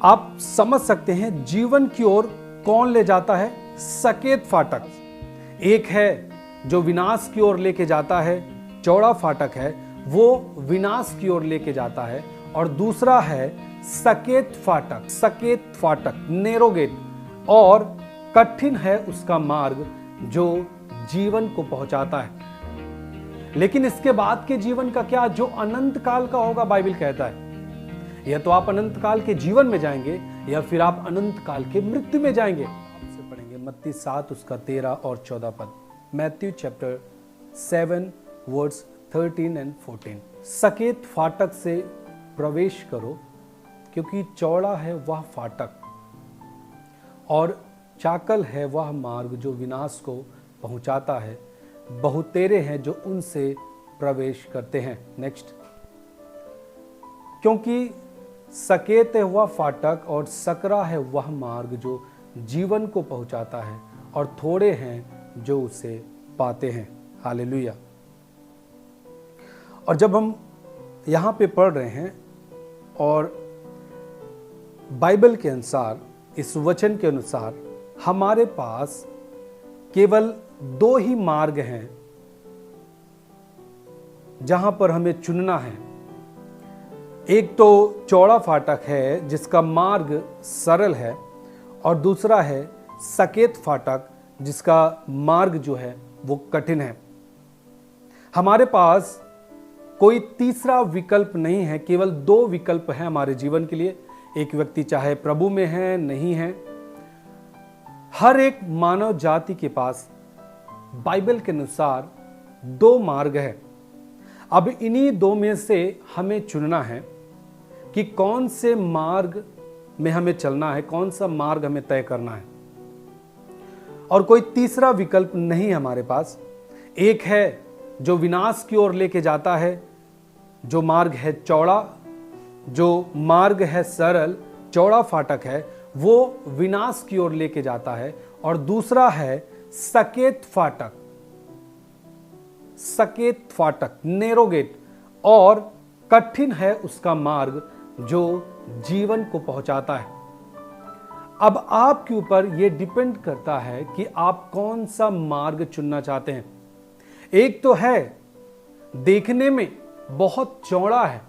आप समझ सकते हैं जीवन की ओर कौन ले जाता है? सकेत फाटक। एक है जो विनाश की ओर लेके जाता है, चौड़ा फाटक है, वो विनाश की ओर लेके जाता है। और दूसरा है सकेत फाटक। सकेत फाटक, नैरो गेट, और कठिन है उसका मार्ग जो जीवन को पहुंचाता है। लेकिन इसके बाद के जीवन का क्या? जो अनंत काल का होगा, बाइबल कहता है। या तो आप अनंत काल के जीवन में जाएंगे या फिर आप अनंत काल के मृत्यु में जाएंगे। आपसे पढ़ेंगे मत्ती 7 उसका 13 और 14 पद। Matthew chapter 7 words 13 and 14। सकेत फाटक से प्रवेश करो, क्योंकि चौड़ा है वह फाटक और चाकल है वह मार्ग जो विनाश को पहुंचाता है, बहुतेरे हैं जो उनसे प्रवेश करते हैं। नेक्स्ट। क्योंकि सकेत है वह फाटक और सकरा है वह मार्ग जो जीवन को पहुंचाता है, और थोड़े हैं जो उसे पाते हैं। हालेलुया। और जब हम यहाँ पे पढ़ रहे हैं और बाइबल के अनुसार, इस वचन के अनुसार, हमारे पास केवल 2 ही मार्ग हैं जहां पर हमें चुनना है। एक तो चौड़ा फाटक है जिसका मार्ग सरल है, और दूसरा है सकेत फाटक जिसका मार्ग जो है वो कठिन है। हमारे पास कोई तीसरा विकल्प नहीं है, केवल 2 विकल्प हैं हमारे जीवन के लिए। एक व्यक्ति चाहे प्रभु में है, नहीं है, हर एक मानव जाति के पास बाइबल के अनुसार 2 मार्ग है। अब इन्हीं 2 में से हमें चुनना है कि कौन से मार्ग में हमें चलना है, कौन सा मार्ग हमें तय करना है। और कोई तीसरा विकल्प नहीं हमारे पास। एक है जो विनाश की ओर लेके जाता है, जो मार्ग है चौड़ा, जो मार्ग है सरल, चौड़ा फाटक है, वो विनाश की ओर लेके जाता है। और दूसरा है सकेत फाटक। सकेत फाटक, नैरो गेट, और कठिन है उसका मार्ग जो जीवन को पहुंचाता है। अब आपके ऊपर यह डिपेंड करता है कि आप कौन सा मार्ग चुनना चाहते हैं। एक तो है देखने में बहुत चौड़ा है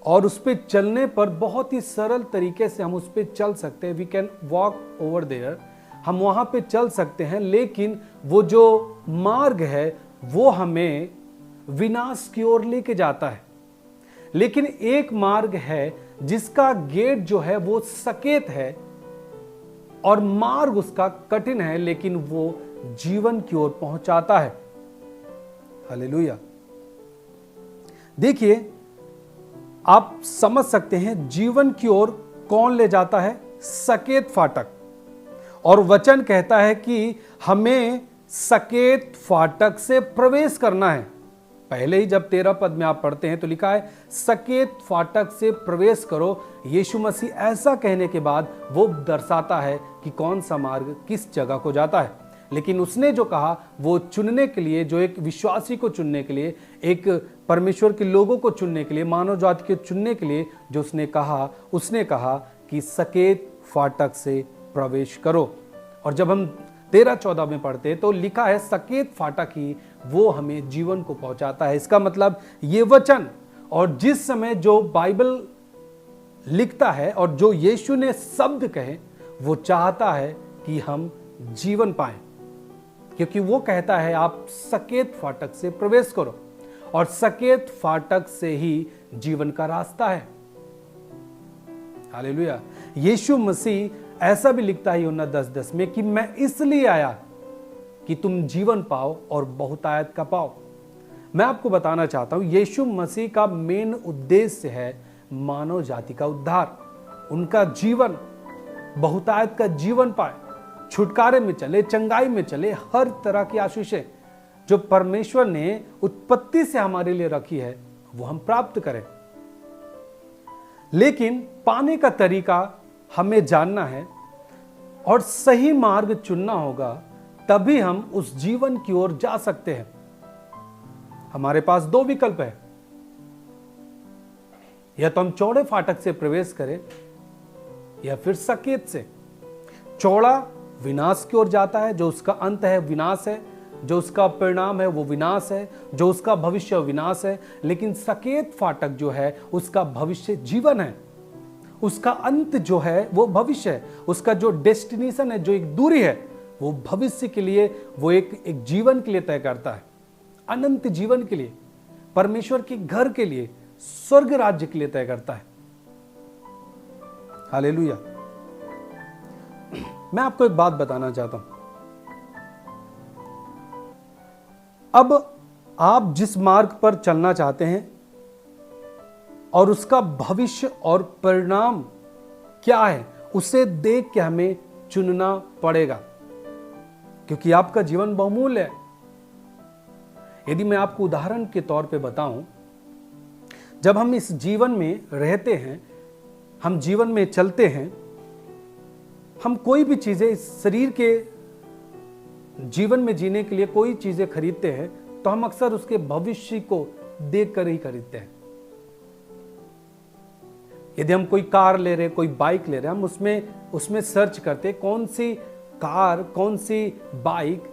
और उस पर चलने पर बहुत ही सरल तरीके से हम उस पर चल सकते हैं। We can walk over there, हम वहां पे चल सकते हैं। लेकिन वो जो मार्ग है वो हमें विनाश की ओर लेके जाता है। लेकिन एक मार्ग है जिसका गेट जो है वो सकेत है और मार्ग उसका कठिन है, लेकिन वो जीवन की ओर पहुंचाता है। हालेलुया। देखिए, आप समझ सकते हैं जीवन की ओर कौन ले जाता है? सकेत फाटक। और वचन कहता है कि हमें सकेत फाटक से प्रवेश करना है। पहले ही जब 13 पद में आप पढ़ते हैं तो लिखा है सकेत फाटक से प्रवेश करो। यीशु मसीह ऐसा कहने के बाद वो दर्शाता है कि कौन सा मार्ग किस जगह को जाता है। लेकिन उसने जो कहा वो चुनने के लिए, जो एक विश्वासी को चुनने के लिए, एक परमेश्वर के लोगों को चुनने के लिए, मानव जाति के चुनने के लिए जो उसने कहा कि सकेत फाटक से प्रवेश करो। और जब हम 13-14 में पढ़ते हैं तो लिखा है सकेत फाटक ही वो हमें जीवन को पहुंचाता है। इसका मतलब ये वचन और जिस समय जो बाइबल लिखता है और जो यीशु ने शब्द कहे, वो चाहता है कि हम जीवन पाएं, क्योंकि वो कहता है आप सकेत फाटक से प्रवेश करो, और सकेत फाटक से ही जीवन का रास्ता है। हालेलुया। यीशु मसीह ऐसा भी लिखता है यूहन्ना 10:10 में कि मैं इसलिए आया कि तुम जीवन पाओ और बहुतायत का पाओ। मैं आपको बताना चाहता हूं, यीशु मसीह का मेन उद्देश्य है मानव जाति का उद्धार, उनका जीवन, बहुतायत का जीवन पाए, छुटकारे में चले, चंगाई में चले, हर तरह की आशीषें जो परमेश्वर ने उत्पत्ति से हमारे लिए रखी है वो हम प्राप्त करें। लेकिन पाने का तरीका हमें जानना है और सही मार्ग चुनना होगा, तभी हम उस जीवन की ओर जा सकते हैं। हमारे पास 2 विकल्प है, या तो हम चौड़े फाटक से प्रवेश करें या फिर सकेत से। चौड़ा विनाश की ओर जाता है, जो उसका अंत है विनाश है, जो उसका परिणाम है वो विनाश है, जो उसका भविष्य विनाश है। लेकिन सकेत फाटक जो है उसका भविष्य जीवन है, उसका अंत जो है वो भविष्य है, उसका जो डेस्टिनेशन है, जो एक दूरी है वो भविष्य के लिए, वो एक जीवन के लिए तय करता है, अनंत जीवन के लिए, परमेश्वर के घर के लिए, स्वर्ग राज्य के लिए तय करता है। हालेलुया। मैं आपको एक बात बताना चाहता हूं। अब आप जिस मार्ग पर चलना चाहते हैं और उसका भविष्य और परिणाम क्या है, उसे देख के हमें चुनना पड़ेगा, क्योंकि आपका जीवन बहुमूल्य है। यदि मैं आपको उदाहरण के तौर पे बताऊं, जब हम इस जीवन में रहते हैं, हम जीवन में चलते हैं, हम कोई भी चीजें इस शरीर के जीवन में जीने के लिए कोई चीजें खरीदते हैं, तो हम अक्सर उसके भविष्य को देखकर ही खरीदते हैं। यदि हम कोई कार ले रहे, कोई बाइक ले रहे, हम उसमें सर्च करते कौन सी कार, कौन सी बाइक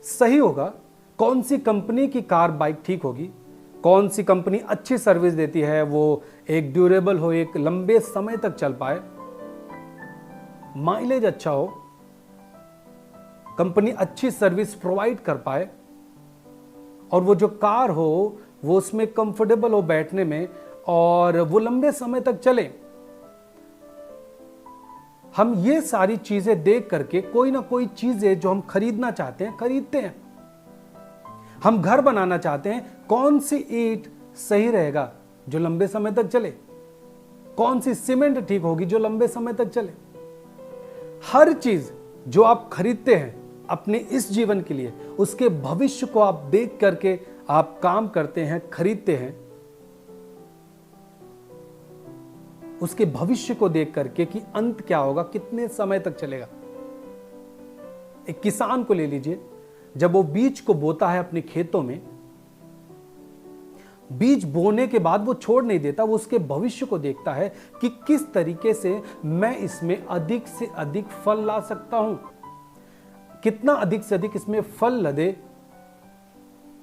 सही होगा, कौन सी कंपनी की कार बाइक ठीक होगी, कौन सी कंपनी अच्छी सर्विस देती है, वो एक ड्यूरेबल हो, एक लंबे समय तक चल पाए, माइलेज अच्छा हो, कंपनी अच्छी सर्विस प्रोवाइड कर पाए, और वो जो कार हो वो उसमें कंफर्टेबल हो बैठने में, और वो लंबे समय तक चले। हम ये सारी चीजें देख करके कोई ना कोई चीजें जो हम खरीदना चाहते हैं खरीदते हैं। हम घर बनाना चाहते हैं, कौन सी ईंट सही रहेगा जो लंबे समय तक चले, कौन सी सीमेंट ठीक होगी जो लंबे समय तक चले। हर चीज जो आप खरीदते हैं अपने इस जीवन के लिए, उसके भविष्य को आप देख करके आप काम करते हैं, खरीदते हैं, उसके भविष्य को देख करके कि अंत क्या होगा, कितने समय तक चलेगा। एक किसान को ले लीजिए, जब वो बीज को बोता है अपने खेतों में, बीज बोने के बाद वो छोड़ नहीं देता, वो उसके भविष्य को देखता है कि किस तरीके से मैं इसमें अधिक से अधिक फल ला सकता हूं, कितना अधिक से अधिक इसमें फल लदे।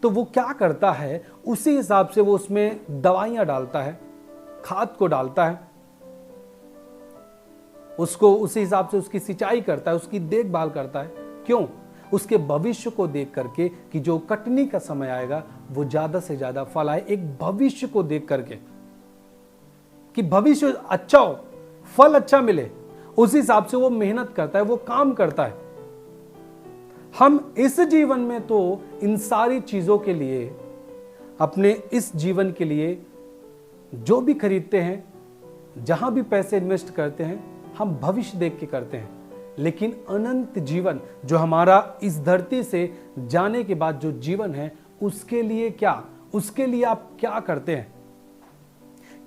तो वो क्या करता है, उसी हिसाब से वो उसमें दवाइयां डालता है, खाद को डालता है, उसको उसी हिसाब से उसकी सिंचाई करता है, उसकी देखभाल करता है। क्यों? उसके भविष्य को देख करके कि जो कटनी का समय आएगा वो ज्यादा से ज्यादा फल आए, एक भविष्य को देख करके कि भविष्य अच्छा हो, फल अच्छा मिले, उस हिसाब से वो मेहनत करता है, वो काम करता है। हम इस जीवन में तो इन सारी चीजों के लिए, अपने इस जीवन के लिए जो भी खरीदते हैं, जहां भी पैसे इन्वेस्ट करते हैं, हम भविष्य देख के करते हैं। लेकिन अनंत जीवन जो हमारा इस धरती से जाने के बाद जो जीवन है, उसके लिए क्या, उसके लिए आप क्या करते हैं?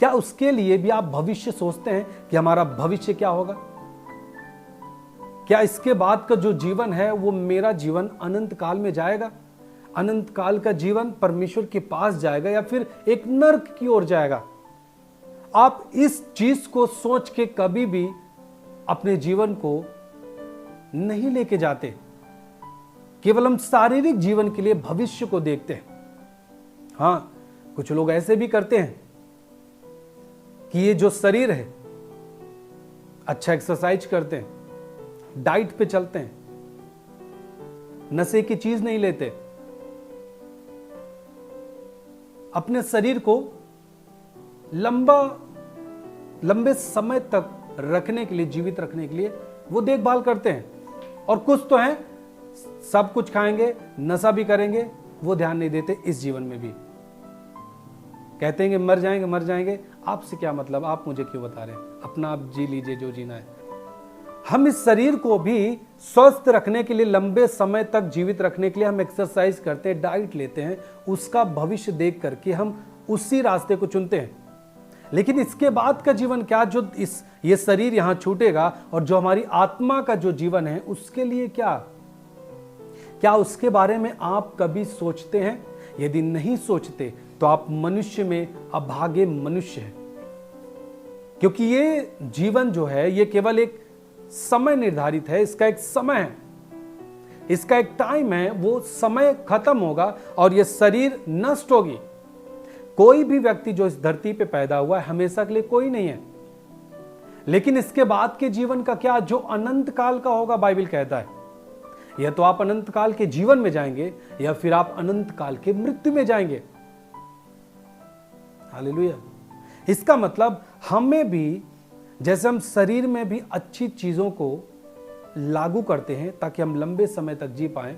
क्या उसके लिए भी आप भविष्य सोचते हैं कि हमारा भविष्य क्या होगा? क्या इसके बाद का जो जीवन है वो मेरा जीवन अनंत काल में जाएगा, अनंत काल का जीवन परमेश्वर के पास जाएगा, या फिर एक नर्क की ओर जाएगा? आप इस चीज को सोच के कभी भी अपने जीवन को नहीं लेके जाते। केवल हम शारीरिक जीवन के लिए भविष्य को देखते हैं। हां, कुछ लोग ऐसे भी करते हैं कि ये जो शरीर है, अच्छा एक्सरसाइज करते हैं, डाइट पे चलते हैं, नशे की चीज नहीं लेते, अपने शरीर को लंबे समय तक रखने के लिए, जीवित रखने के लिए वो देखभाल करते हैं। और कुछ तो हैं, सब कुछ खाएंगे, नशा भी करेंगे, वो ध्यान नहीं देते इस जीवन में भी। कहते हैं मर जाएंगे मर जाएंगे। आपसे क्या मतलब, आप मुझे क्यों बता रहे हैं? अपना आप जी लीजिए जो जीना है। हम इस शरीर को भी स्वस्थ रखने के लिए, लंबे समय तक जीवित रखने के लिए हम एक्सरसाइज करते हैं, डाइट लेते हैं, उसका भविष्य देख करके हम उसी रास्ते को चुनते हैं। लेकिन इसके बाद का जीवन क्या, जो ये शरीर यहां छूटेगा, और जो हमारी आत्मा का जो जीवन है उसके लिए क्या उसके बारे में आप कभी सोचते हैं? यदि नहीं सोचते तो आप मनुष्य में अभागे मनुष्य हैं। क्योंकि ये जीवन जो है ये केवल एक समय निर्धारित है, इसका एक समय है, इसका एक टाइम है, वो समय खत्म होगा और ये शरीर नष्ट होगी। कोई भी व्यक्ति जो इस धरती पे पैदा हुआ है हमेशा के लिए कोई नहीं है, लेकिन इसके बाद के जीवन का क्या, जो अनंत काल का होगा, बाइबल कहता है या तो आप अनंत काल के जीवन में जाएंगे या फिर आप अनंत काल के मृत्यु में जाएंगे। हालेलुया। इसका मतलब हमें भी, जैसे हम शरीर में भी अच्छी चीजों को लागू करते हैं ताकि हम लंबे समय तक जी पाएं,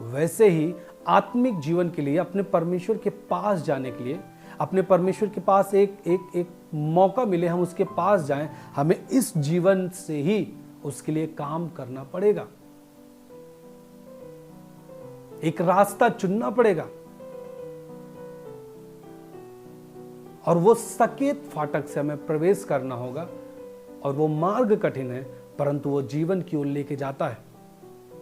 वैसे ही आत्मिक जीवन के लिए, अपने परमेश्वर के पास जाने के लिए, अपने परमेश्वर के पास एक मौका मिले, हम उसके पास जाएं, हमें इस जीवन से ही उसके लिए काम करना पड़ेगा, एक रास्ता चुनना पड़ेगा। और वो सकेत फाटक से हमें प्रवेश करना होगा, और वो मार्ग कठिन है परंतु वो जीवन की ओर लेके जाता है।